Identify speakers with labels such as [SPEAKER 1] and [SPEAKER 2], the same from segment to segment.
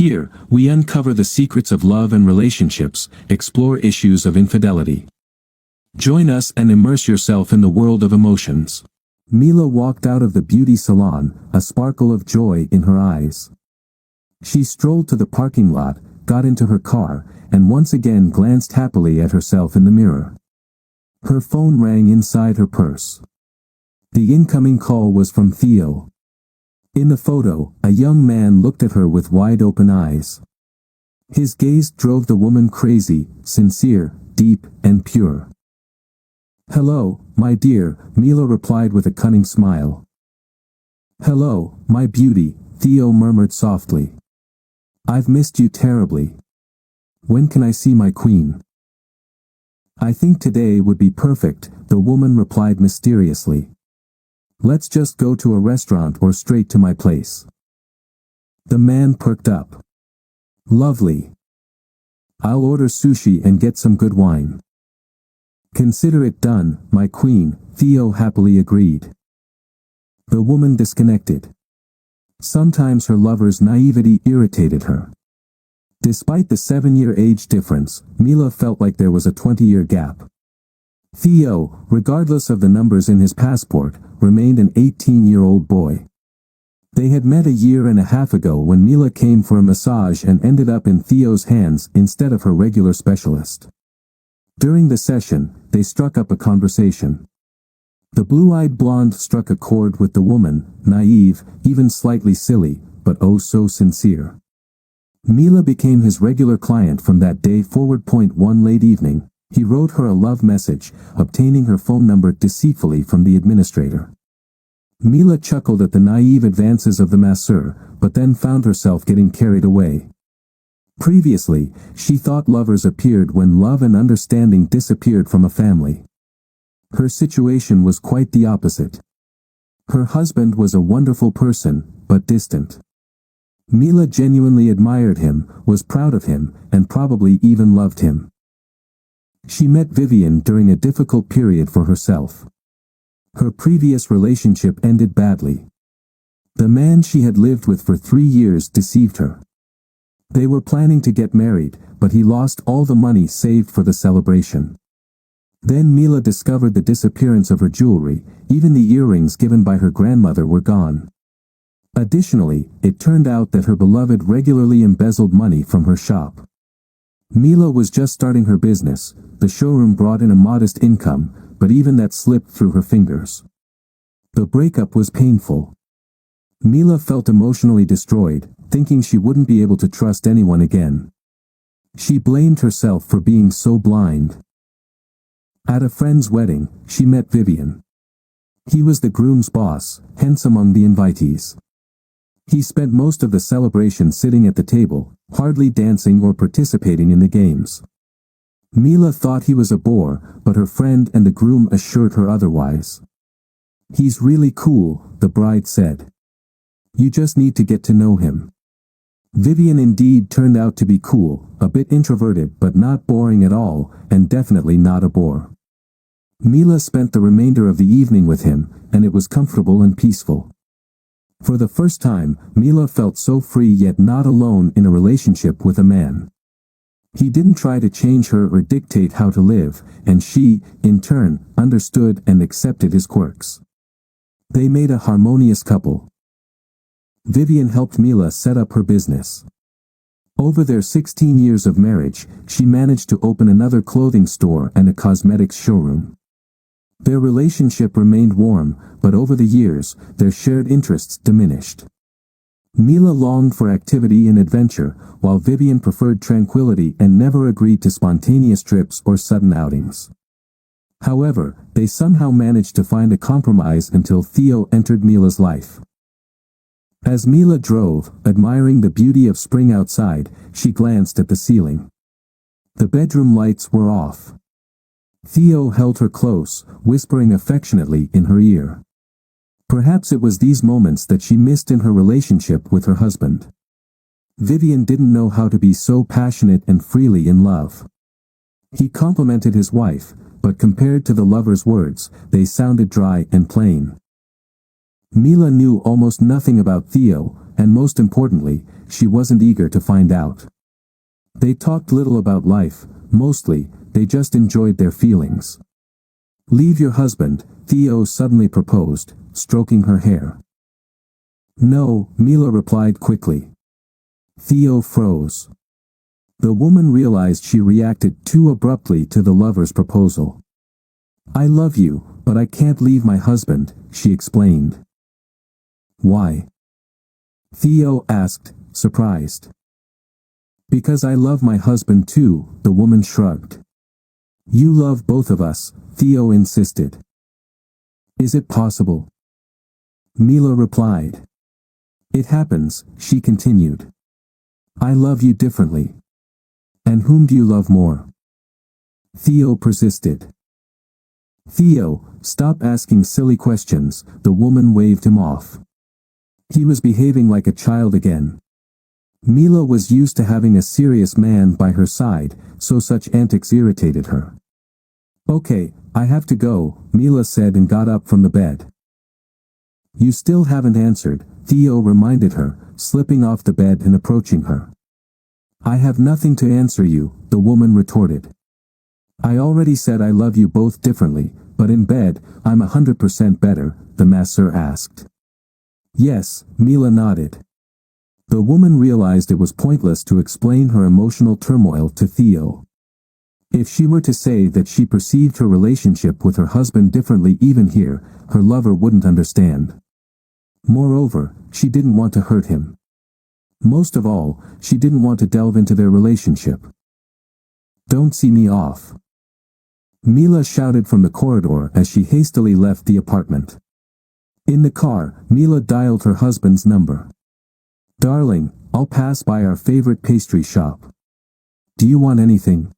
[SPEAKER 1] Here, we uncover the secrets of love and relationships, explore issues of infidelity. Join us and immerse yourself in the world of emotions. Mila walked out of the beauty salon, a sparkle of joy in her eyes. She strolled to the parking lot, got into her car, and once again glanced happily at herself in the mirror. Her phone rang inside her purse. The incoming call was from Theo. In the photo, a young man looked at her with wide-open eyes. His gaze drove the woman crazy, sincere, deep, and pure. "Hello, my dear," Mila replied with a cunning smile. "Hello, my beauty," Theo murmured softly. "I've missed you terribly. When can I see my queen?" "I think today would be perfect," the woman replied mysteriously. "Let's just go to a restaurant or straight to my place." The man perked up. "Lovely. I'll order sushi and get some good wine." "Consider it done, my queen," Theo happily agreed. The woman disconnected. Sometimes her lover's naivety irritated her. Despite the 7-year age difference, Mila felt like there was a 20-year gap. Theo, regardless of the numbers in his passport, remained an 18-year-old boy. They had met a year and a half ago when Mila came for a massage and ended up in Theo's hands instead of her regular specialist. During the session, they struck up a conversation. The blue-eyed blonde struck a chord with the woman, naive, even slightly silly, but oh so sincere. Mila became his regular client from that day forward. One late evening, he wrote her a love message, obtaining her phone number deceitfully from the administrator. Mila chuckled at the naive advances of the masseur, but then found herself getting carried away. Previously, she thought lovers appeared when love and understanding disappeared from a family. Her situation was quite the opposite. Her husband was a wonderful person, but distant. Mila genuinely admired him, was proud of him, and probably even loved him. She met Vivian during a difficult period for herself. Her previous relationship ended badly. The man she had lived with for 3 years deceived her. They were planning to get married, but he lost all the money saved for the celebration. Then Mila discovered the disappearance of her jewelry, even the earrings given by her grandmother were gone. Additionally, it turned out that her beloved regularly embezzled money from her shop. Mila was just starting her business, the showroom brought in a modest income, but even that slipped through her fingers. The breakup was painful. Mila felt emotionally destroyed, thinking she wouldn't be able to trust anyone again. She blamed herself for being so blind. At a friend's wedding, she met Vivian. He was the groom's boss, hence among the invitees. He spent most of the celebration sitting at the table, hardly dancing or participating in the games. Mila thought he was a bore, but her friend and the groom assured her otherwise. "He's really cool," the bride said. "You just need to get to know him." Vivian indeed turned out to be cool, a bit introverted but not boring at all, and definitely not a bore. Mila spent the remainder of the evening with him, and it was comfortable and peaceful. For the first time, Mila felt so free yet not alone in a relationship with a man. He didn't try to change her or dictate how to live, and she, in turn, understood and accepted his quirks. They made a harmonious couple. Vivian helped Mila set up her business. Over their 16 years of marriage, she managed to open another clothing store and a cosmetics showroom. Their relationship remained warm, but over the years, their shared interests diminished. Mila longed for activity and adventure, while Vivian preferred tranquility and never agreed to spontaneous trips or sudden outings. However, they somehow managed to find a compromise until Theo entered Mila's life. As Mila drove, admiring the beauty of spring outside, she glanced at the ceiling. The bedroom lights were off. Theo held her close, whispering affectionately in her ear. Perhaps it was these moments that she missed in her relationship with her husband. Vivian didn't know how to be so passionate and freely in love. He complimented his wife, but compared to the lover's words, they sounded dry and plain. Mila knew almost nothing about Theo, and most importantly, she wasn't eager to find out. They talked little about life, mostly, they just enjoyed their feelings. "Leave your husband," Theo suddenly proposed, stroking her hair. "No," Mila replied quickly. Theo froze. The woman realized she reacted too abruptly to the lover's proposal. "I love you, but I can't leave my husband," she explained. "Why?" Theo asked, surprised. "Because I love my husband too," the woman shrugged. "You love both of us," Theo insisted. "Is it possible?" Mila replied. "It happens," she continued. "I love you differently." "And whom do you love more?" Theo persisted. "Theo, stop asking silly questions," the woman waved him off. He was behaving like a child again. Mila was used to having a serious man by her side, so such antics irritated her. "Okay, I have to go," Mila said and got up from the bed. "You still haven't answered," Theo reminded her, slipping off the bed and approaching her. "I have nothing to answer you," the woman retorted. "I already said I love you both differently, but in bed, I'm 100% better," the masseur asked. "Yes," Mila nodded. The woman realized it was pointless to explain her emotional turmoil to Theo. If she were to say that she perceived her relationship with her husband differently even here, her lover wouldn't understand. Moreover, she didn't want to hurt him. Most of all, she didn't want to delve into their relationship. "Don't see me off," Mila shouted from the corridor as she hastily left the apartment. In the car, Mila dialed her husband's number. "Darling, I'll pass by our favorite pastry shop. Do you want anything?"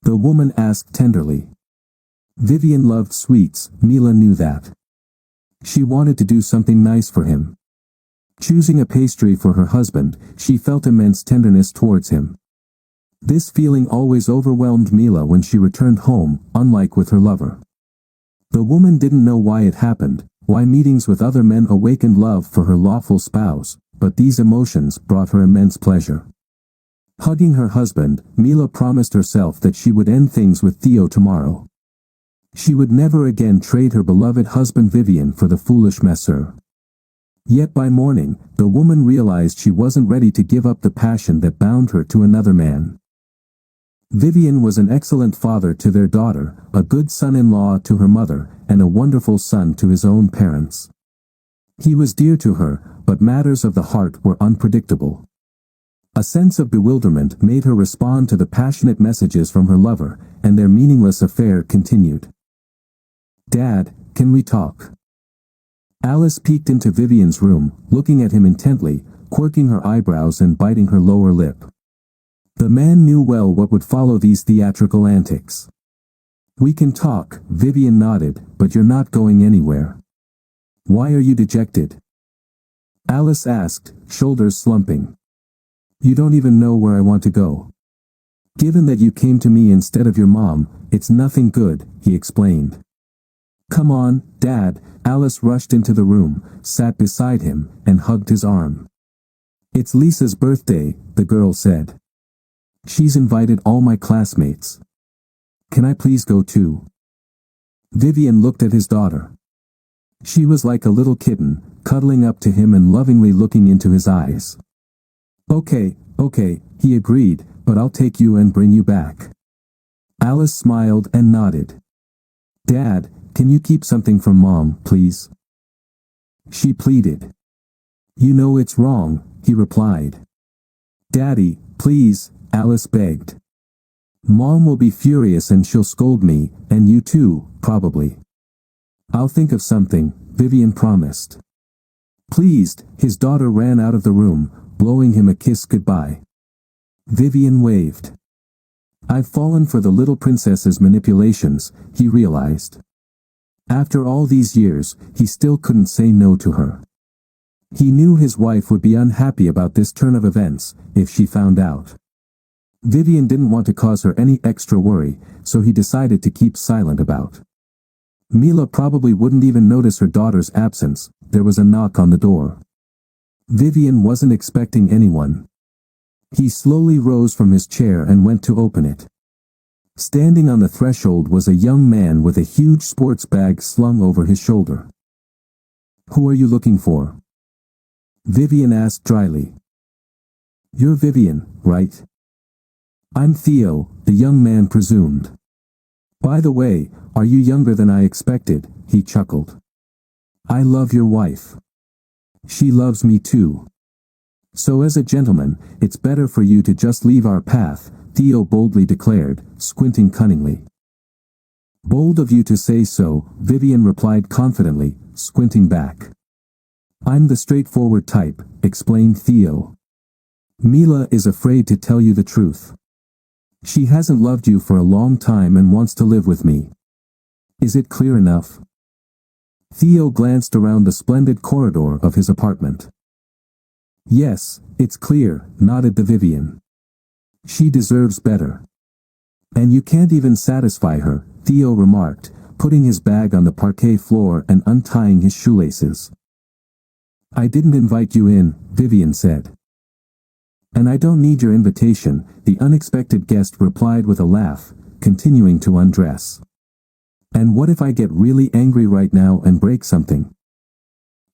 [SPEAKER 1] the woman asked tenderly. Vivian loved sweets, Mila knew that. She wanted to do something nice for him. Choosing a pastry for her husband, she felt immense tenderness towards him. This feeling always overwhelmed Mila when she returned home, unlike with her lover. The woman didn't know why it happened, why meetings with other men awakened love for her lawful spouse, but these emotions brought her immense pleasure. Hugging her husband, Mila promised herself that she would end things with Theo tomorrow. She would never again trade her beloved husband Vivian for the foolish masseur. Yet by morning, the woman realized she wasn't ready to give up the passion that bound her to another man. Vivian was an excellent father to their daughter, a good son-in-law to her mother, and a wonderful son to his own parents. He was dear to her, but matters of the heart were unpredictable. A sense of bewilderment made her respond to the passionate messages from her lover, and their meaningless affair continued. "Dad, can we talk?" Alice peeked into Vivian's room, looking at him intently, quirking her eyebrows and biting her lower lip. The man knew well what would follow these theatrical antics. "We can talk," Vivian nodded, "but you're not going anywhere." "Why are you dejected?" Alice asked, shoulders slumping. "You don't even know where I want to go." "Given that you came to me instead of your mom, it's nothing good," he explained. "Come on, Dad." Alice rushed into the room, sat beside him, and hugged his arm. "It's Lisa's birthday," the girl said. "She's invited all my classmates. Can I please go too?" Vivian looked at his daughter. She was like a little kitten, cuddling up to him and lovingly looking into his eyes. Okay, he agreed, "but I'll take you and bring you back." Alice smiled and nodded. "Dad, can you keep something from Mom, please?" she pleaded. "You know it's wrong," he replied. "Daddy, please," Alice begged. "Mom will be furious and she'll scold me, and you too, probably." "I'll think of something," Vivian promised. Pleased, his daughter ran out of the room, blowing him a kiss goodbye. Vivian waved. "I've fallen for the little princess's manipulations," he realized. After all these years, he still couldn't say no to her. He knew his wife would be unhappy about this turn of events, if she found out. Vivian didn't want to cause her any extra worry, so he decided to keep silent about. Mila probably wouldn't even notice her daughter's absence, there was a knock on the door. Vivian wasn't expecting anyone. He slowly rose from his chair and went to open it. Standing on the threshold was a young man with a huge sports bag slung over his shoulder. "Who are you looking for?" Vivian asked dryly. "You're Vivian, right?" "I'm Theo," the young man presumed. "By the way, are you younger than I expected?" he chuckled. "I love your wife. She loves me too. So as a gentleman, it's better for you to just leave our path," Theo boldly declared, squinting cunningly. "Bold of you to say so," Vivian replied confidently, squinting back. "I'm the straightforward type," explained Theo. "Mila is afraid to tell you the truth. She hasn't loved you for a long time and wants to live with me. Is it clear enough?" Theo glanced around the splendid corridor of his apartment. "Yes, it's clear," nodded the Vivian. "She deserves better. And you can't even satisfy her," Theo remarked, putting his bag on the parquet floor and untying his shoelaces. "I didn't invite you in," Vivian said. "And I don't need your invitation," the unexpected guest replied with a laugh, continuing to undress. "And what if I get really angry right now and break something?"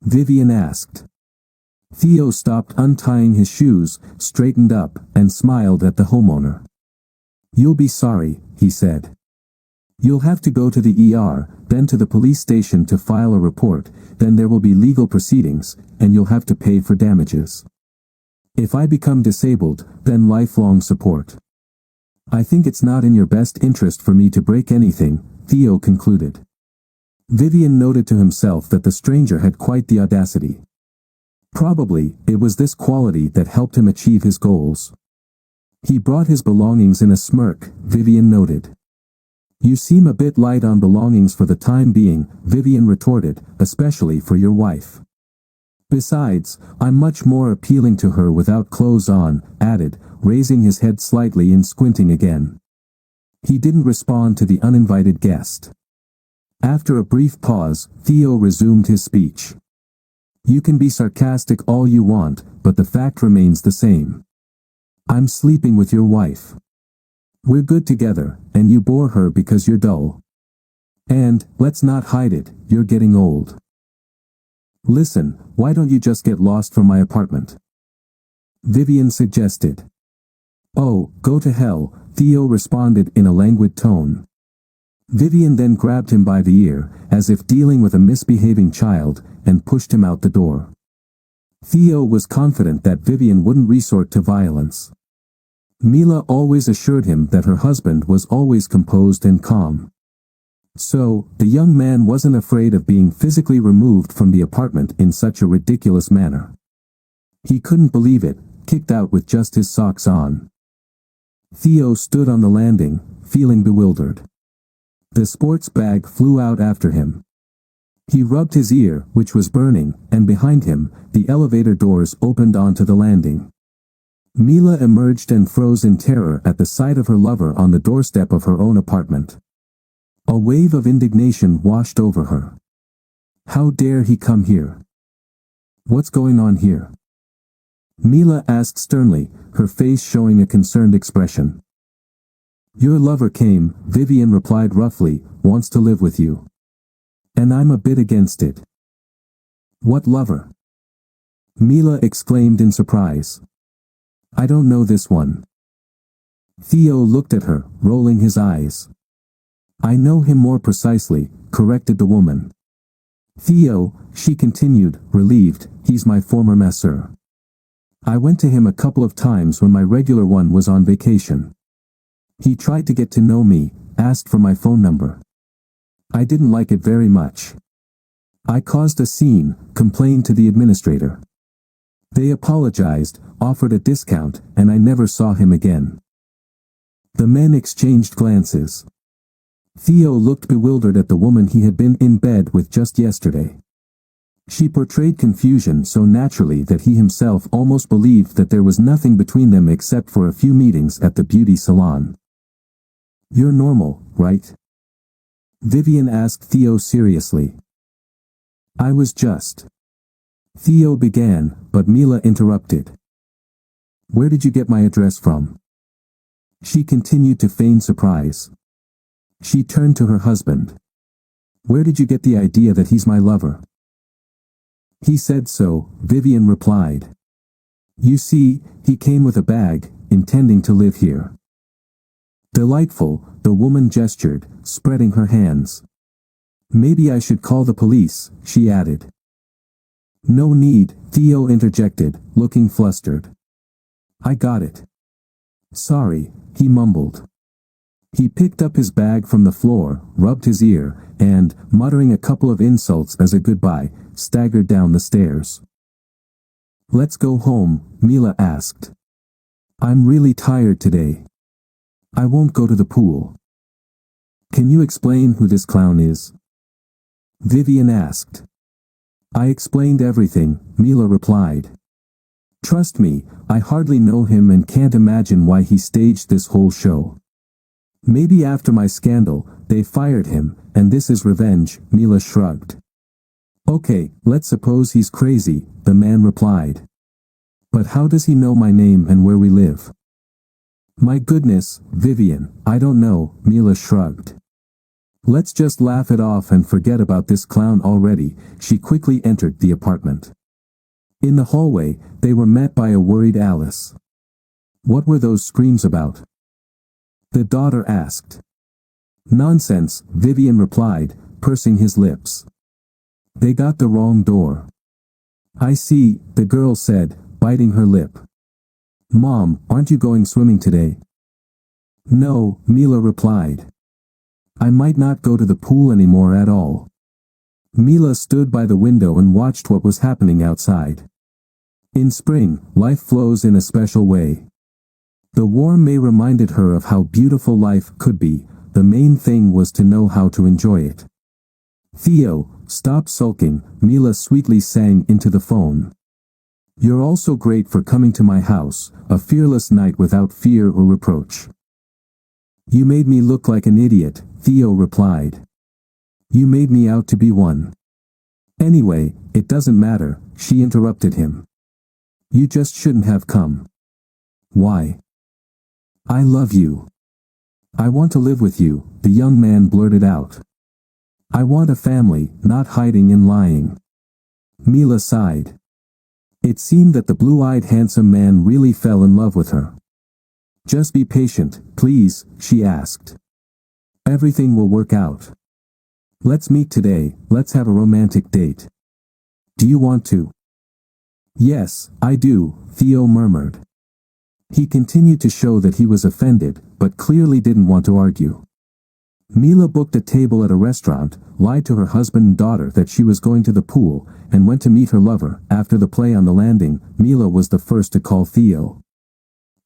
[SPEAKER 1] Vivian asked. Theo stopped untying his shoes, straightened up, and smiled at the homeowner. "You'll be sorry," he said. "You'll have to go to the ER, then to the police station to file a report, then there will be legal proceedings, and you'll have to pay for damages. If I become disabled, then lifelong support. I think it's not in your best interest for me to break anything," Theo concluded. Vivian noted to himself that the stranger had quite the audacity. Probably, it was this quality that helped him achieve his goals. He brought his belongings in a smirk, Vivian noted. "You seem a bit light on belongings for the time being," Vivian retorted, "especially for your wife. Besides, I'm much more appealing to her without clothes on," added, raising his head slightly and squinting again. He didn't respond to the uninvited guest. After a brief pause, Theo resumed his speech. "You can be sarcastic all you want, but the fact remains the same. I'm sleeping with your wife. We're good together, and you bore her because you're dull. And, let's not hide it, you're getting old. Listen, why don't you just get lost from my apartment?" Vivian suggested. "Oh, go to hell," Theo responded in a languid tone. Vivian then grabbed him by the ear, as if dealing with a misbehaving child, and pushed him out the door. Theo was confident that Vivian wouldn't resort to violence. Mila always assured him that her husband was always composed and calm. So, the young man wasn't afraid of being physically removed from the apartment in such a ridiculous manner. He couldn't believe it, kicked out with just his socks on. Theo stood on the landing, feeling bewildered. The sports bag flew out after him. He rubbed his ear, which was burning, and behind him, the elevator doors opened onto the landing. Mila emerged and froze in terror at the sight of her lover on the doorstep of her own apartment. A wave of indignation washed over her. How dare he come here? What's going on here? Mila asked sternly, her face showing a concerned expression. Your lover came, Vivian replied roughly, wants to live with you. And I'm a bit against it. What lover? Mila exclaimed in surprise. I don't know this one. Theo looked at her, rolling his eyes. I know him more precisely, corrected the woman. Theo, she continued, relieved, he's my former masseur. I went to him a couple of times when my regular one was on vacation. He tried to get to know me, asked for my phone number. I didn't like it very much. I caused a scene, complained to the administrator. They apologized, offered a discount, and I never saw him again. The men exchanged glances. Theo looked bewildered at the woman he had been in bed with just yesterday. She portrayed confusion so naturally that he himself almost believed that there was nothing between them except for a few meetings at the beauty salon. You're normal, right? Vivian asked Theo seriously. I was just. Theo began, but Mila interrupted. Where did you get my address from? She continued to feign surprise. She turned to her husband. Where did you get the idea that he's my lover? He said so, Vivian replied. You see, he came with a bag, intending to live here. Delightful, the woman gestured, spreading her hands. Maybe I should call the police, she added. No need, Theo interjected, looking flustered. I got it. Sorry, he mumbled. He picked up his bag from the floor, rubbed his ear, and, muttering a couple of insults as a goodbye, staggered down the stairs. Let's go home, Mila asked. I'm really tired today. I won't go to the pool. Can you explain who this clown is? Vivian asked. I explained everything, Mila replied. Trust me, I hardly know him and can't imagine why he staged this whole show. Maybe after my scandal, they fired him, and this is revenge, Mila shrugged. Okay, let's suppose he's crazy, the man replied. But how does he know my name and where we live? My goodness, Vivian, I don't know, Mila shrugged. Let's just laugh it off and forget about this clown already. She quickly entered the apartment. In the hallway, they were met by a worried Alice. What were those screams about? The daughter asked. Nonsense, Vivian replied, pursing his lips. They got the wrong door. I see, the girl said, biting her lip. Mom, aren't you going swimming today? No, Mila replied. I might not go to the pool anymore at all. Mila stood by the window and watched what was happening outside. In spring, life flows in a special way. The warm May reminded her of how beautiful life could be. The main thing was to know how to enjoy it. Theo, stop sulking, Mila sweetly sang into the phone. You're also great for coming to my house, a fearless knight without fear or reproach. You made me look like an idiot, Theo replied. You made me out to be one. Anyway, it doesn't matter, she interrupted him. You just shouldn't have come. Why? I love you. I want to live with you, the young man blurted out. I want a family, not hiding and lying. Mila sighed. It seemed that the blue-eyed handsome man really fell in love with her. Just be patient, please, she asked. Everything will work out. Let's meet today, let's have a romantic date. Do you want to? Yes, I do, Theo murmured. He continued to show that he was offended, but clearly didn't want to argue. Mila booked a table at a restaurant, lied to her husband and daughter that she was going to the pool, and went to meet her lover. After the play on the landing, Mila was the first to call Theo.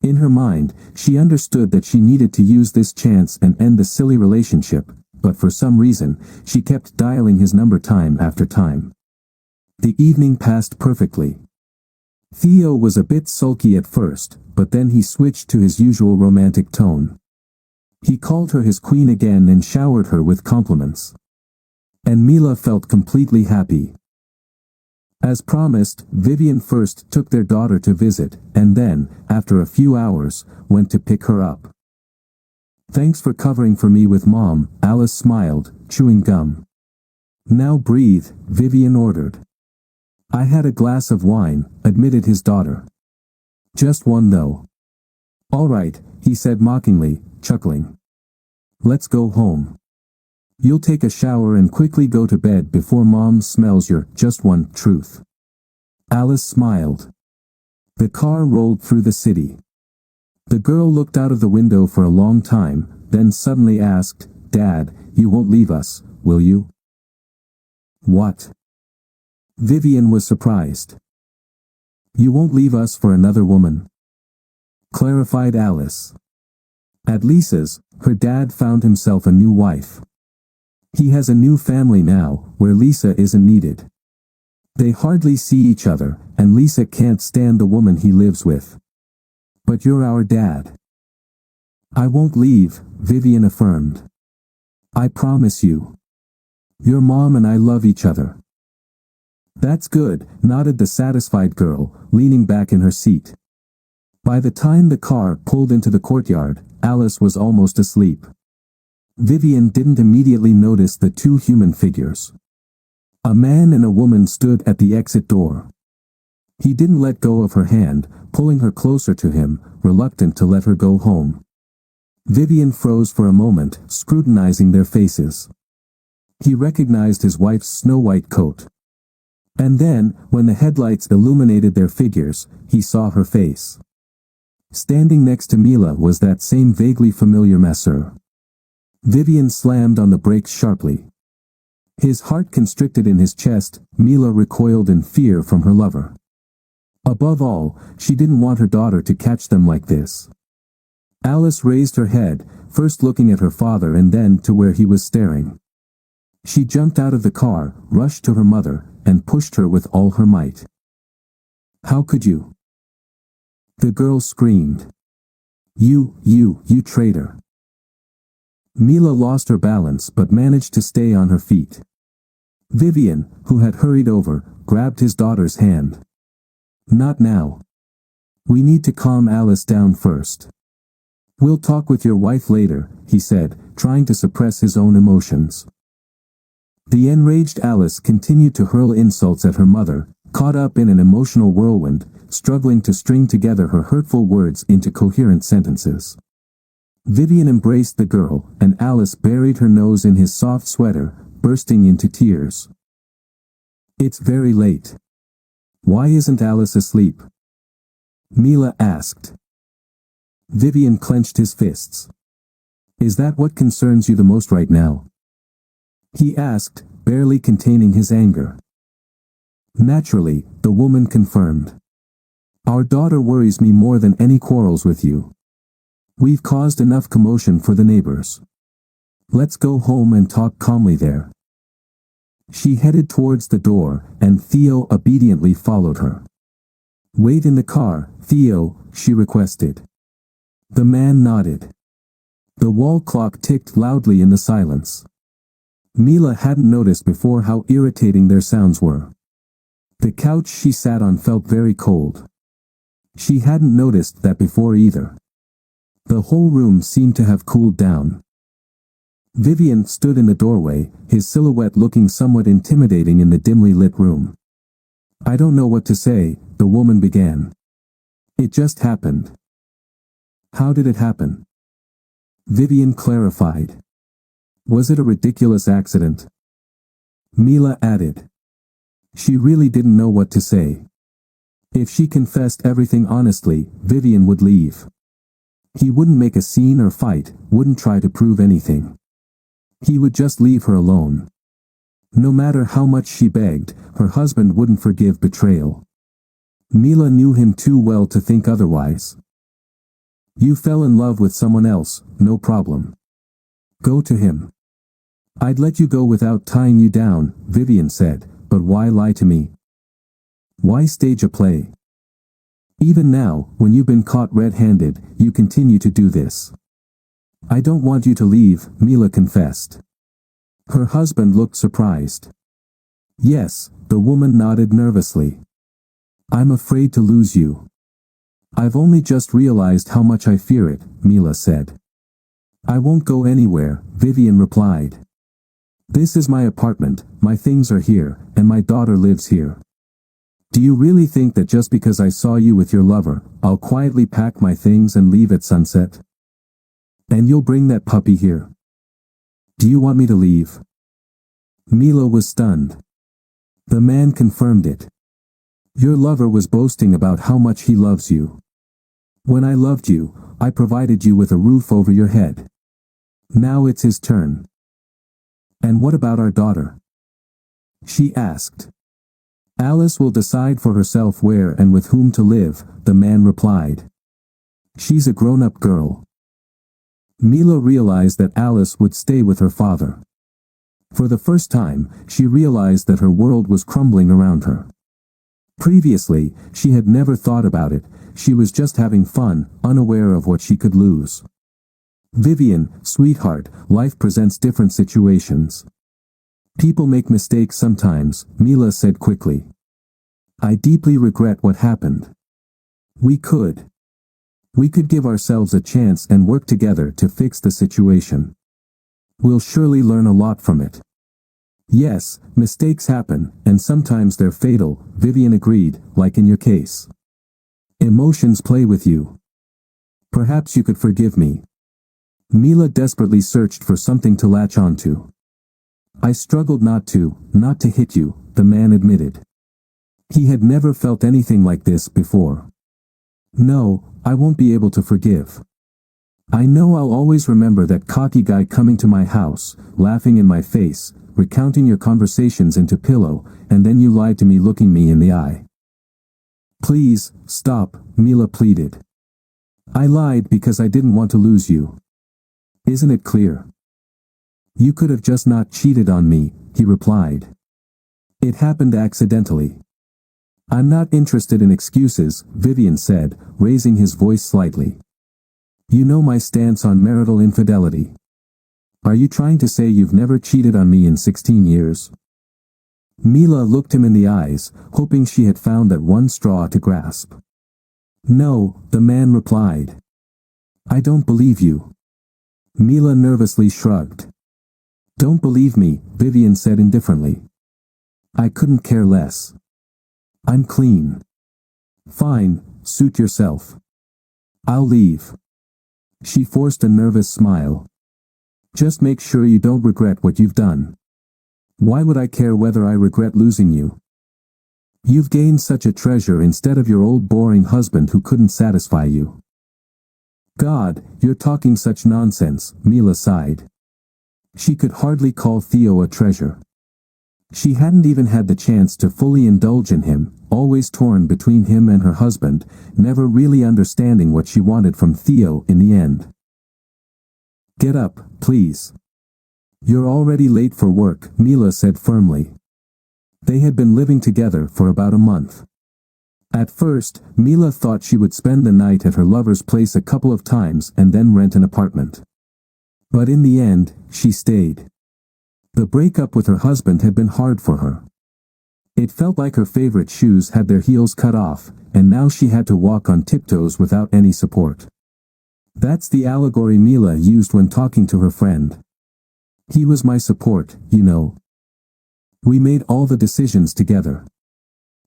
[SPEAKER 1] In her mind, she understood that she needed to use this chance and end the silly relationship, but for some reason, she kept dialing his number time after time. The evening passed perfectly. Theo was a bit sulky at first, but then he switched to his usual romantic tone. He called her his queen again and showered her with compliments. And Mila felt completely happy. As promised, Vivian first took their daughter to visit, and then, after a few hours, went to pick her up. Thanks for covering for me with Mom, Alice smiled, chewing gum. Now breathe, Vivian ordered. I had a glass of wine, admitted his daughter. Just one though. All right, he said mockingly, chuckling. Let's go home. You'll take a shower and quickly go to bed before Mom smells your just one truth. Alice smiled. The car rolled through the city. The girl looked out of the window for a long time, then suddenly asked, Dad, you won't leave us, will you? What? Vivian was surprised. You won't leave us for another woman? Clarified Alice. At Lisa's, her dad found himself a new wife. He has a new family now, where Lisa isn't needed. They hardly see each other, and Lisa can't stand the woman he lives with. But you're our dad. I won't leave, Vivian affirmed. I promise you. Your mom and I love each other. That's good, nodded the satisfied girl, leaning back in her seat. By the time the car pulled into the courtyard, Alice was almost asleep. Vivian didn't immediately notice the two human figures. A man and a woman stood at the exit door. He didn't let go of her hand, pulling her closer to him, reluctant to let her go home. Vivian froze for a moment, scrutinizing their faces. He recognized his wife's snow-white coat. And then, when the headlights illuminated their figures, he saw her face. Standing next to Mila was that same vaguely familiar masseur. Vivian slammed on the brakes sharply. His heart constricted in his chest, Mila recoiled in fear from her lover. Above all, she didn't want her daughter to catch them like this. Alice raised her head, first looking at her father and then to where he was staring. She jumped out of the car, rushed to her mother, and pushed her with all her might. "How could you?" The girl screamed. You traitor." Mila lost her balance but managed to stay on her feet. Vivian, who had hurried over, grabbed his daughter's hand. "Not now. We need to calm Alice down first." "We'll talk with your wife later," he said, trying to suppress his own emotions. The enraged Alice continued to hurl insults at her mother, caught up in an emotional whirlwind, struggling to string together her hurtful words into coherent sentences. Vivian embraced the girl, and Alice buried her nose in his soft sweater, bursting into tears. "It's very late. Why isn't Alice asleep?" Mila asked. Vivian clenched his fists. "Is that what concerns you the most right now?" he asked, barely containing his anger. Naturally, the woman confirmed. "Our daughter worries me more than any quarrels with you. We've caused enough commotion for the neighbors. Let's go home and talk calmly there." She headed towards the door, and Theo obediently followed her. "Wait in the car, Theo," she requested. The man nodded. The wall clock ticked loudly in the silence. Mila hadn't noticed before how irritating their sounds were. The couch she sat on felt very cold. She hadn't noticed that before either. The whole room seemed to have cooled down. Vivian stood in the doorway, his silhouette looking somewhat intimidating in the dimly lit room. "I don't know what to say," the woman began. "It just happened." "How did it happen?" Vivian clarified. "Was it a ridiculous accident?" Mila added. She really didn't know what to say. If she confessed everything honestly, Vivian would leave. He wouldn't make a scene or fight, wouldn't try to prove anything. He would just leave her alone. No matter how much she begged, her husband wouldn't forgive betrayal. Mila knew him too well to think otherwise. "You fell in love with someone else, no problem. Go to him. I'd let you go without tying you down," Vivian said, "but why lie to me? Why stage a play? Even now, when you've been caught red-handed, you continue to do this." "I don't want you to leave," Mila confessed. Her husband looked surprised. "Yes," the woman nodded nervously. "I'm afraid to lose you." "I've only just realized how much I fear it," Mila said. "I won't go anywhere," Vivian replied. "This is my apartment, my things are here, and my daughter lives here. Do you really think that just because I saw you with your lover, I'll quietly pack my things and leave at sunset? And you'll bring that puppy here? Do you want me to leave?" Mila was stunned. The man confirmed it. "Your lover was boasting about how much he loves you. When I loved you, I provided you with a roof over your head. Now it's his turn." "And what about our daughter?" she asked. "Alice will decide for herself where and with whom to live," the man replied. "She's a grown-up girl." Mila realized that Alice would stay with her father. For the first time, she realized that her world was crumbling around her. Previously, she had never thought about it, she was just having fun, unaware of what she could lose. "Vivian, sweetheart, life presents different situations. People make mistakes sometimes, Mila said quickly. I deeply regret what happened. We could give ourselves a chance and work together to fix the situation. We'll surely learn a lot from it. Yes, mistakes happen, and sometimes they're fatal, Vivian agreed, like in your case. Emotions play with you. Perhaps you could forgive me. Mila desperately searched for something to latch onto. I struggled not to hit you, the man admitted. He had never felt anything like this before. No, I won't be able to forgive. I know I'll always remember that cocky guy coming to my house, laughing in my face, recounting your conversations into pillow, and then you lied to me looking me in the eye. Please, stop, Mila pleaded. I lied because I didn't want to lose you. Isn't it clear? You could have just not cheated on me, he replied. It happened accidentally. I'm not interested in excuses, Vivian said, raising his voice slightly. You know my stance on marital infidelity. Are you trying to say you've never cheated on me in 16 years? Mila looked him in the eyes, hoping she had found that one straw to grasp. No, the man replied. I don't believe you. Mila nervously shrugged. Don't believe me, Vivian said indifferently. I couldn't care less. I'm clean. Fine, suit yourself. I'll leave. She forced a nervous smile. Just make sure you don't regret what you've done. Why would I care whether I regret losing you? You've gained such a treasure instead of your old boring husband who couldn't satisfy you. God, you're talking such nonsense, Mila sighed. She could hardly call Theo a treasure. She hadn't even had the chance to fully indulge in him, always torn between him and her husband, never really understanding what she wanted from Theo in the end. Get up, please. You're already late for work, Mila said firmly. They had been living together for about a month. At first, Mila thought she would spend the night at her lover's place a couple of times and then rent an apartment. But in the end, she stayed. The breakup with her husband had been hard for her. It felt like her favorite shoes had their heels cut off, and now she had to walk on tiptoes without any support. That's the allegory Mila used when talking to her friend. He was my support, you know. We made all the decisions together.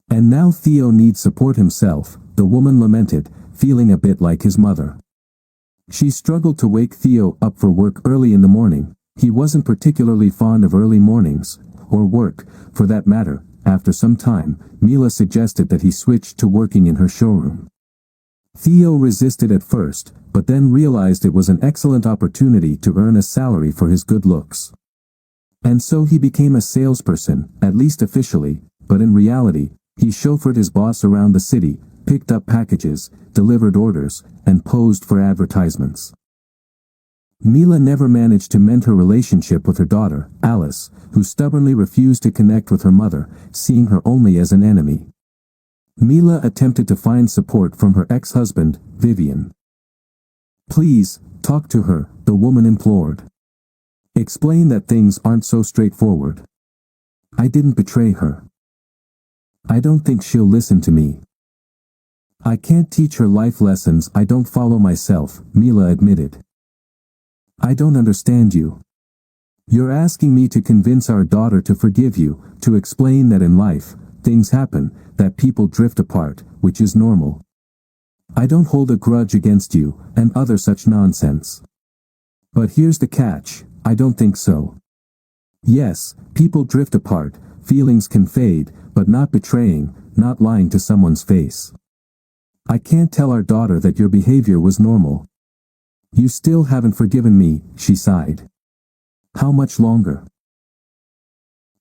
[SPEAKER 1] And now Theo needs support himself, the woman lamented, feeling a bit like his mother. She struggled to wake Theo up for work early in the morning. He wasn't particularly fond of early mornings, or work, for that matter. After some time, Mila suggested that he switch to working in her showroom. Theo resisted at first, but then realized it was an excellent opportunity to earn a salary for his good looks. And so he became a salesperson, at least officially, but in reality, he chauffeured his boss around the city, picked up packages, delivered orders, and posed for advertisements. Mila never managed to mend her relationship with her daughter, Alice, who stubbornly refused to connect with her mother, seeing her only as an enemy. Mila attempted to find support from her ex-husband, Vivian. Please, talk to her, the woman implored. Explain that things aren't so straightforward. I didn't betray her. I don't think she'll listen to me. I can't teach her life lessons I don't follow myself, Mila admitted. I don't understand you. You're asking me to convince our daughter to forgive you, to explain that in life, things happen, that people drift apart, which is normal. I don't hold a grudge against you, and other such nonsense. But here's the catch, I don't think so. Yes, people drift apart, feelings can fade, but not betraying, not lying to someone's face. I can't tell our daughter that your behavior was normal. You still haven't forgiven me, she sighed. How much longer?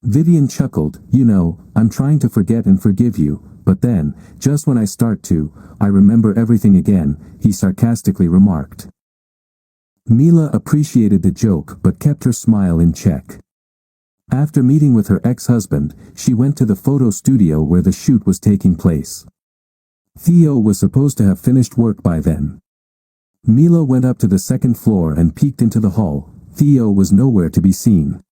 [SPEAKER 1] Vivian chuckled, you know, I'm trying to forget and forgive you, but then, just when I start to, I remember everything again, he sarcastically remarked. Mila appreciated the joke but kept her smile in check. After meeting with her ex-husband, she went to the photo studio where the shoot was taking place. Theo was supposed to have finished work by then. Mila went up to the second floor and peeked into the hall. Theo was nowhere to be seen.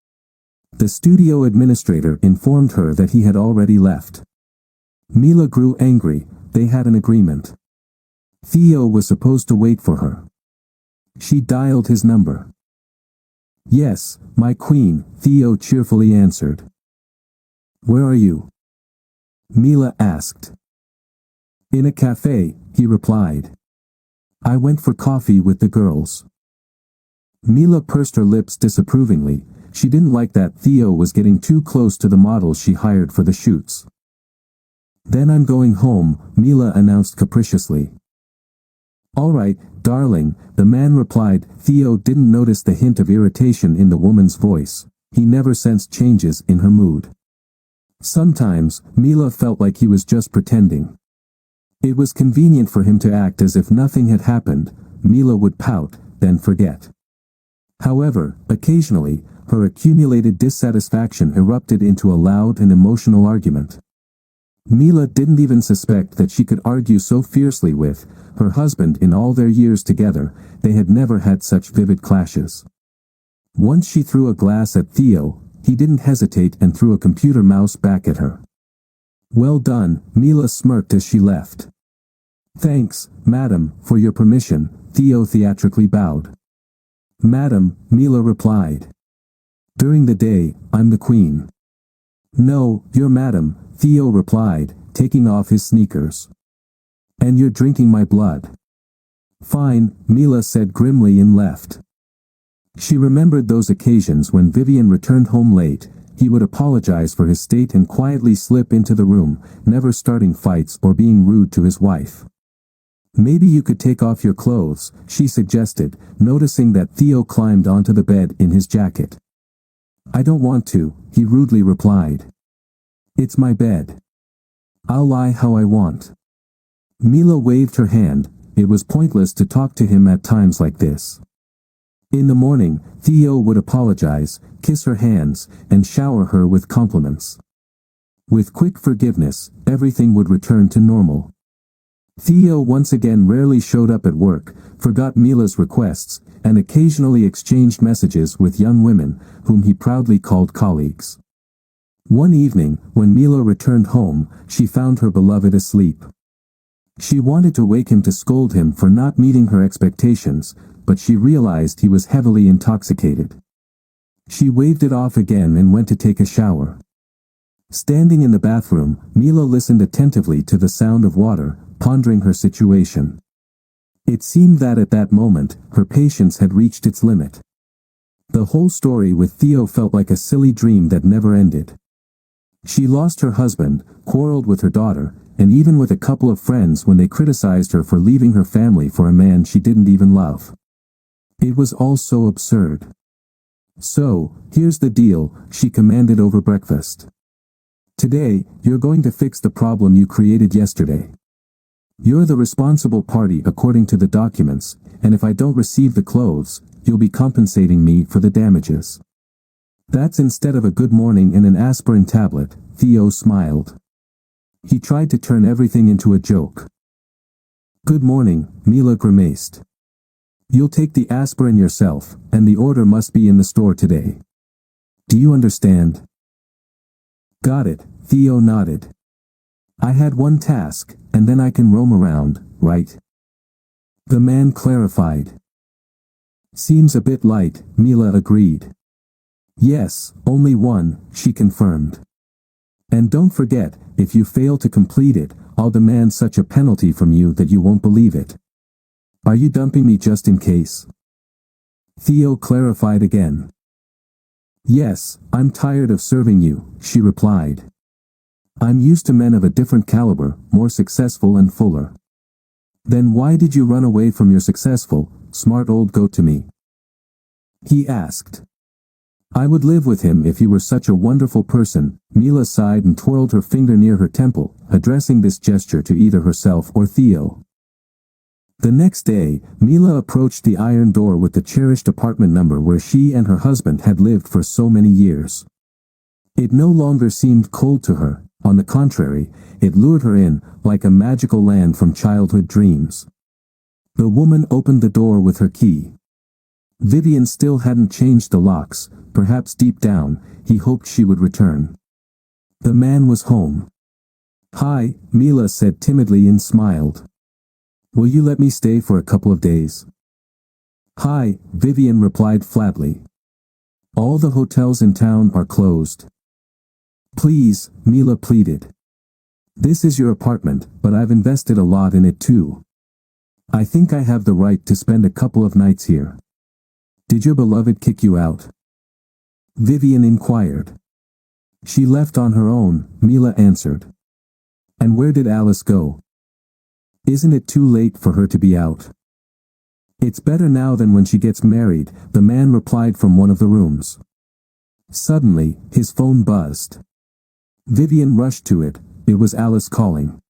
[SPEAKER 1] The studio administrator informed her that he had already left. Mila grew angry. They had an agreement. Theo was supposed to wait for her. She dialed his number. "Yes, my queen," Theo cheerfully answered. "Where are you?" Mila asked. "In a cafe," he replied. "I went for coffee with the girls." Mila pursed her lips disapprovingly. She didn't like that Theo was getting too close to the models she hired for the shoots. "Then I'm going home," Mila announced capriciously. "All right, darling," the man replied. Theo didn't notice the hint of irritation in the woman's voice. He never sensed changes in her mood. Sometimes, Mila felt like he was just pretending. It was convenient for him to act as if nothing had happened. Mila would pout, then forget. However, occasionally, her accumulated dissatisfaction erupted into a loud and emotional argument. Mila didn't even suspect that she could argue so fiercely with her husband. In all their years together, they had never had such vivid clashes. Once she threw a glass at Theo, he didn't hesitate and threw a computer mouse back at her. "Well done," Mila smirked as she left. "Thanks, madam, for your permission," Theo theatrically bowed. "Madam," Mila replied. "During the day, I'm the queen." "No, you're madam," Theo replied, taking off his sneakers. "And you're drinking my blood." "Fine," Mila said grimly and left. She remembered those occasions when Vivian returned home late. He would apologize for his state and quietly slip into the room, never starting fights or being rude to his wife. "Maybe you could take off your clothes," she suggested, noticing that Theo climbed onto the bed in his jacket. "I don't want to," he rudely replied. "It's my bed. I'll lie how I want." Mila waved her hand. It was pointless to talk to him at times like this. In the morning, Theo would apologize, kiss her hands, and shower her with compliments. With quick forgiveness, everything would return to normal. Theo once again rarely showed up at work, forgot Mila's requests, and occasionally exchanged messages with young women, whom he proudly called colleagues. One evening, when Mila returned home, she found her beloved asleep. She wanted to wake him to scold him for not meeting her expectations, but she realized he was heavily intoxicated. She waved it off again and went to take a shower. Standing in the bathroom, Mila listened attentively to the sound of water, pondering her situation. It seemed that at that moment, her patience had reached its limit. The whole story with Theo felt like a silly dream that never ended. She lost her husband, quarreled with her daughter, and even with a couple of friends when they criticized her for leaving her family for a man she didn't even love. It was all so absurd. "So, here's the deal," she commanded over breakfast. "Today, you're going to fix the problem you created yesterday. You're the responsible party according to the documents, and if I don't receive the clothes, you'll be compensating me for the damages." That's instead of a good morning and an aspirin tablet, Theo smiled. He tried to turn everything into a joke. "Good morning," Mila grimaced. "You'll take the aspirin yourself, and the order must be in the store today. Do you understand?" "Got it," Theo nodded. "I had one task, and then I can roam around, right?" The man clarified. "Seems a bit light," Mila agreed. "Yes, only one," she confirmed. "And don't forget, if you fail to complete it, I'll demand such a penalty from you that you won't believe it. Are you dumping me just in case?" Theo clarified again. "Yes, I'm tired of serving you," she replied. "I'm used to men of a different caliber, more successful and fuller." "Then why did you run away from your successful, smart old goat-to-me?" he asked. "I would live with him if he were such a wonderful person." Mila sighed and twirled her finger near her temple, addressing this gesture to either herself or Theo. The next day, Mila approached the iron door with the cherished apartment number where she and her husband had lived for so many years. It no longer seemed cold to her. On the contrary, it lured her in, like a magical land from childhood dreams. The woman opened the door with her key. Vivian still hadn't changed the locks, perhaps deep down, he hoped she would return. The man was home. "Hi," Mila said timidly and smiled. "Will you let me stay for a couple of days?" "Hi," Vivian replied flatly. "All the hotels in town are closed." "Please," Mila pleaded. "This is your apartment, but I've invested a lot in it too. I think I have the right to spend a couple of nights here." "Did your beloved kick you out?" Vivian inquired. "She left on her own," Mila answered. "And where did Alice go?" "Isn't it too late for her to be out?" "It's better now than when she gets married," the man replied from one of the rooms. Suddenly, his phone buzzed. Vivian rushed to it. It was Alice calling.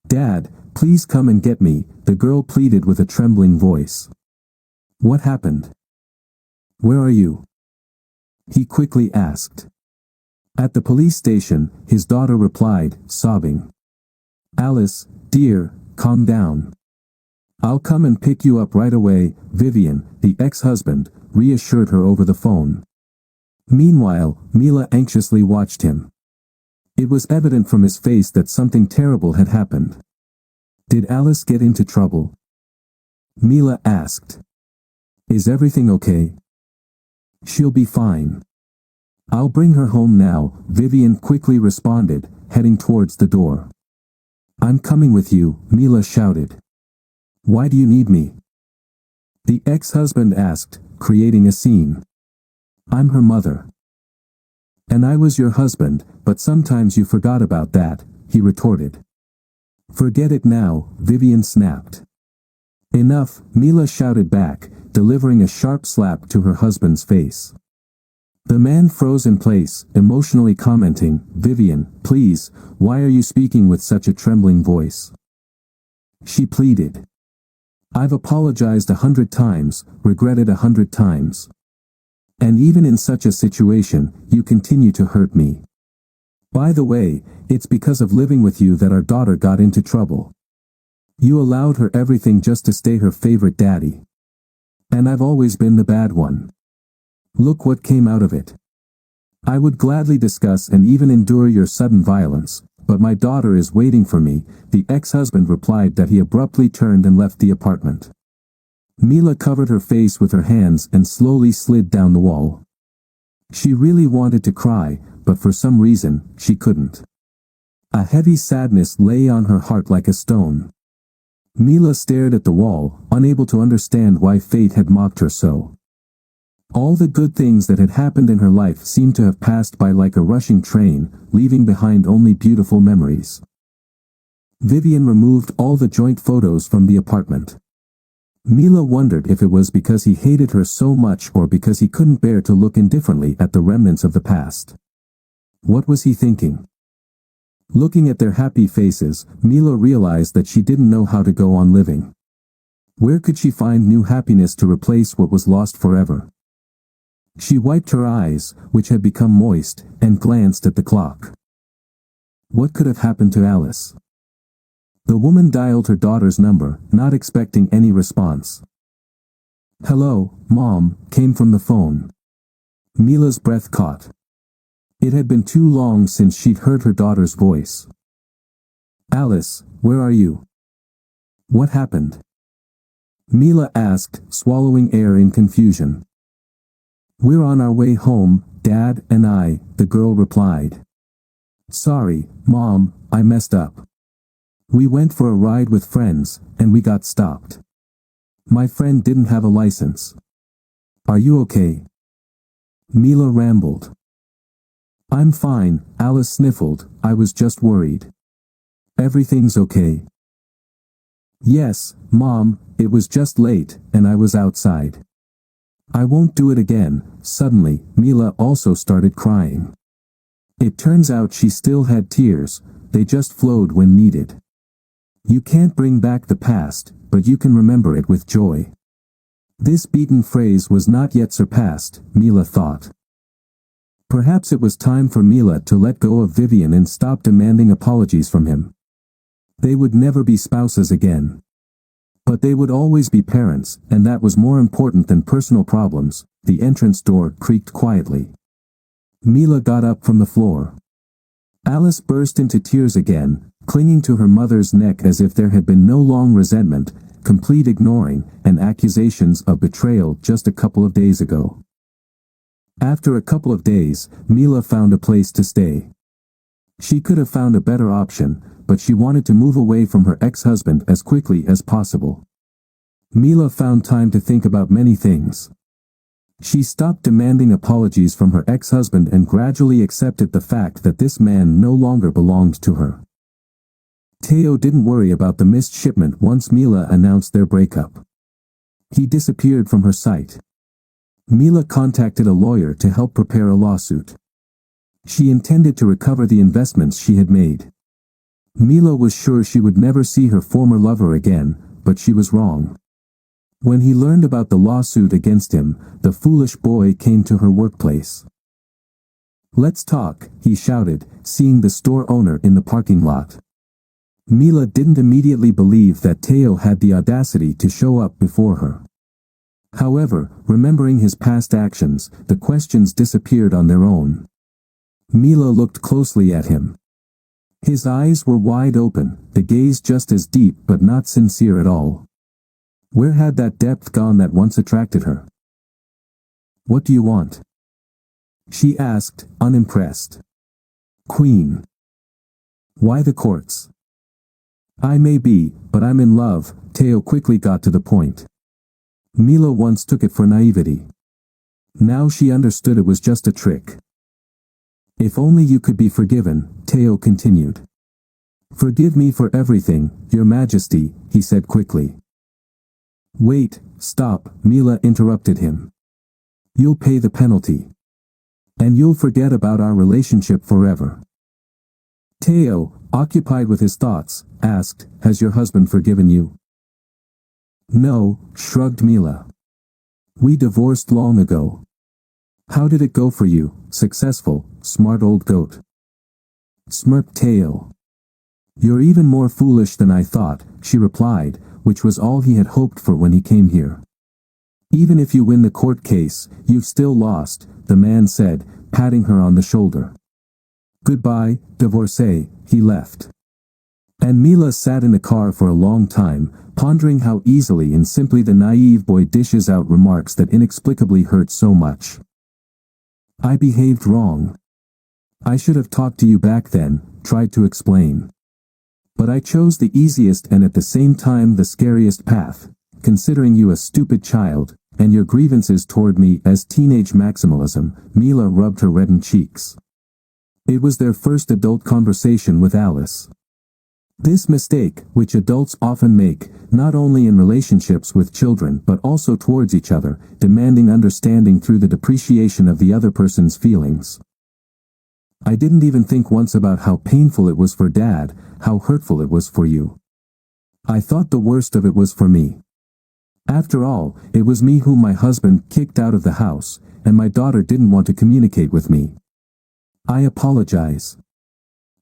[SPEAKER 1] "Dad, please come and get me," the girl pleaded with a trembling voice. "What happened? Where are you?" he quickly asked. "At the police station," his daughter replied, sobbing. "Alice, dear, calm down. I'll come and pick you up right away," Vivian, the ex-husband, reassured her over the phone. Meanwhile, Mila anxiously watched him. It was evident from his face that something terrible had happened. "Did Alice get into trouble?" Mila asked. "Is everything okay?" "She'll be fine. I'll bring her home now," Vivian quickly responded, heading towards the door. "I'm coming with you," Mila shouted. "Why do you need me?" the ex-husband asked, creating a scene. "I'm her mother." "And I was your husband, but sometimes you forgot about that," he retorted. "Forget it now," Vivian snapped. "Enough," Mila shouted back, delivering a sharp slap to her husband's face. The man froze in place, emotionally commenting, "Vivian, please, why are you speaking with such a trembling voice?" She pleaded. "I've apologized 100 times, regretted 100 times. And even in such a situation, you continue to hurt me. By the way, it's because of living with you that our daughter got into trouble. You allowed her everything just to stay her favorite daddy. And I've always been the bad one. Look what came out of it. I would gladly discuss and even endure your sudden violence, but my daughter is waiting for me," the ex-husband replied that he abruptly turned and left the apartment. Mila covered her face with her hands and slowly slid down the wall. She really wanted to cry, but for some reason, she couldn't. A heavy sadness lay on her heart like a stone. Mila stared at the wall, unable to understand why fate had mocked her so. All the good things that had happened in her life seemed to have passed by like a rushing train, leaving behind only beautiful memories. Vivian removed all the joint photos from the apartment. Mila wondered if it was because he hated her so much or because he couldn't bear to look indifferently at the remnants of the past. What was he thinking? Looking at their happy faces, Mila realized that she didn't know how to go on living. Where could she find new happiness to replace what was lost forever? She wiped her eyes, which had become moist, and glanced at the clock. What could have happened to Alice? The woman dialed her daughter's number, not expecting any response. "Hello, Mom," came from the phone. Mila's breath caught. It had been too long since she'd heard her daughter's voice. "Alice, where are you? What happened?" Mila asked, swallowing air in confusion. "We're on our way home, Dad and I," the girl replied. "Sorry, Mom, I messed up. We went for a ride with friends, and we got stopped. My friend didn't have a license. Are you okay?" Mila rambled. "I'm fine," Alice sniffled, "I was just worried. Everything's okay?" "Yes, Mom, it was just late, and I was outside. I won't do it again." Suddenly, Mila also started crying. It turns out she still had tears, they just flowed when needed. You can't bring back the past, but you can remember it with joy. This beaten phrase was not yet surpassed, Mila thought. Perhaps it was time for Mila to let go of Vivian and stop demanding apologies from him. They would never be spouses again. But they would always be parents, and that was more important than personal problems. The entrance door creaked quietly. Mila got up from the floor. Alice burst into tears again, clinging to her mother's neck as if there had been no long resentment, complete ignoring, and accusations of betrayal just a couple of days ago. After a couple of days, Mila found a place to stay. She could have found a better option, but she wanted to move away from her ex-husband as quickly as possible. Mila found time to think about many things. She stopped demanding apologies from her ex-husband and gradually accepted the fact that this man no longer belonged to her. Theo didn't worry about the missed shipment once Mila announced their breakup. He disappeared from her sight. Mila contacted a lawyer to help prepare a lawsuit. She intended to recover the investments she had made. Mila was sure she would never see her former lover again, but she was wrong. When he learned about the lawsuit against him, the foolish boy came to her workplace. "Let's talk," he shouted, seeing the store owner in the parking lot. Mila didn't immediately believe that Theo had the audacity to show up before her. However, remembering his past actions, the questions disappeared on their own. Mila looked closely at him. His eyes were wide open, the gaze just as deep but not sincere at all. Where had that depth gone that once attracted her? "What do you want?" she asked, unimpressed. "Queen." "Why the courts?" "I may be, but I'm in love." Theo quickly got to the point. Mila once took it for naivety. Now she understood it was just a trick. "If only you could be forgiven," Theo continued. "Forgive me for everything, Your Majesty," he said quickly. "Wait, stop," Mila interrupted him. "You'll pay the penalty. And you'll forget about our relationship forever." Theo, occupied with his thoughts, asked, "Has your husband forgiven you?" "No," shrugged Mila. "We divorced long ago." "How did it go for you?" "Successful, smart old goat," smirked Theo. "You're even more foolish than I thought," she replied, which was all he had hoped for when he came here. "Even if you win the court case, you've still lost," the man said, patting her on the shoulder. "Goodbye, divorcee," he left. And Mila sat in the car for a long time, pondering how easily and simply the naive boy dishes out remarks that inexplicably hurt so much. "I behaved wrong. I should have talked to you back then," tried to explain. "But I chose the easiest and at the same time the scariest path, considering you a stupid child, and your grievances toward me as teenage maximalism." Mila rubbed her reddened cheeks. It was their first adult conversation with Alice. This mistake, which adults often make, not only in relationships with children but also towards each other, demanding understanding through the depreciation of the other person's feelings. "I didn't even think once about how painful it was for Dad, how hurtful it was for you. I thought the worst of it was for me. After all, it was me whom my husband kicked out of the house, and my daughter didn't want to communicate with me. I apologize.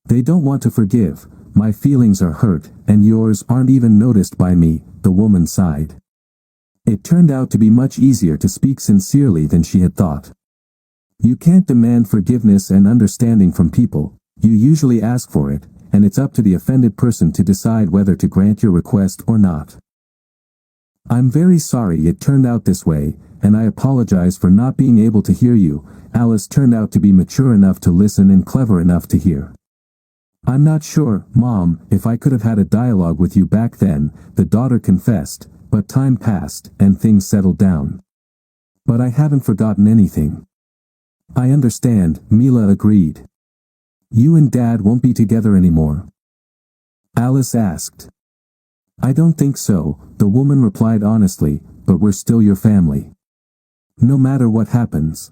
[SPEAKER 1] They don't want to forgive. My feelings are hurt, and yours aren't even noticed by me," the woman sighed. It turned out to be much easier to speak sincerely than she had thought. You can't demand forgiveness and understanding from people, you usually ask for it, and it's up to the offended person to decide whether to grant your request or not. "I'm very sorry it turned out this way, and I apologize for not being able to hear you." Alice turned out to be mature enough to listen and clever enough to hear. "I'm not sure, Mom, if I could have had a dialogue with you back then," the daughter confessed, "but time passed, and things settled down. But I haven't forgotten anything." "I understand," Mila agreed. "You and Dad won't be together anymore?" Alice asked. "I don't think so," the woman replied honestly, "but we're still your family. No matter what happens."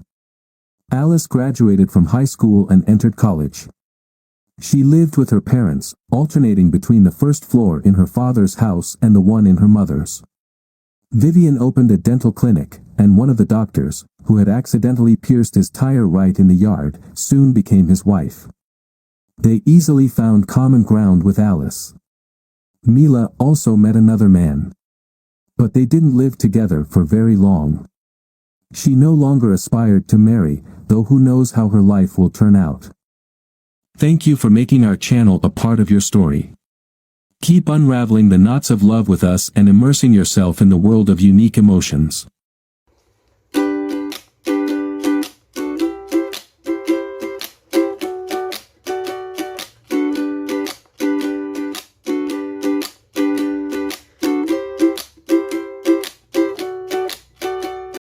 [SPEAKER 1] Alice graduated from high school and entered college. She lived with her parents, alternating between the first floor in her father's house and the one in her mother's. Vivian opened a dental clinic, and one of the doctors, who had accidentally pierced his tire right in the yard, soon became his wife. They easily found common ground with Alice. Mila also met another man. But they didn't live together for very long. She no longer aspired to marry, though who knows how her life will turn out. Thank you for making our channel a part of your story. Keep unraveling the knots of love with us and immersing yourself in the world of unique emotions.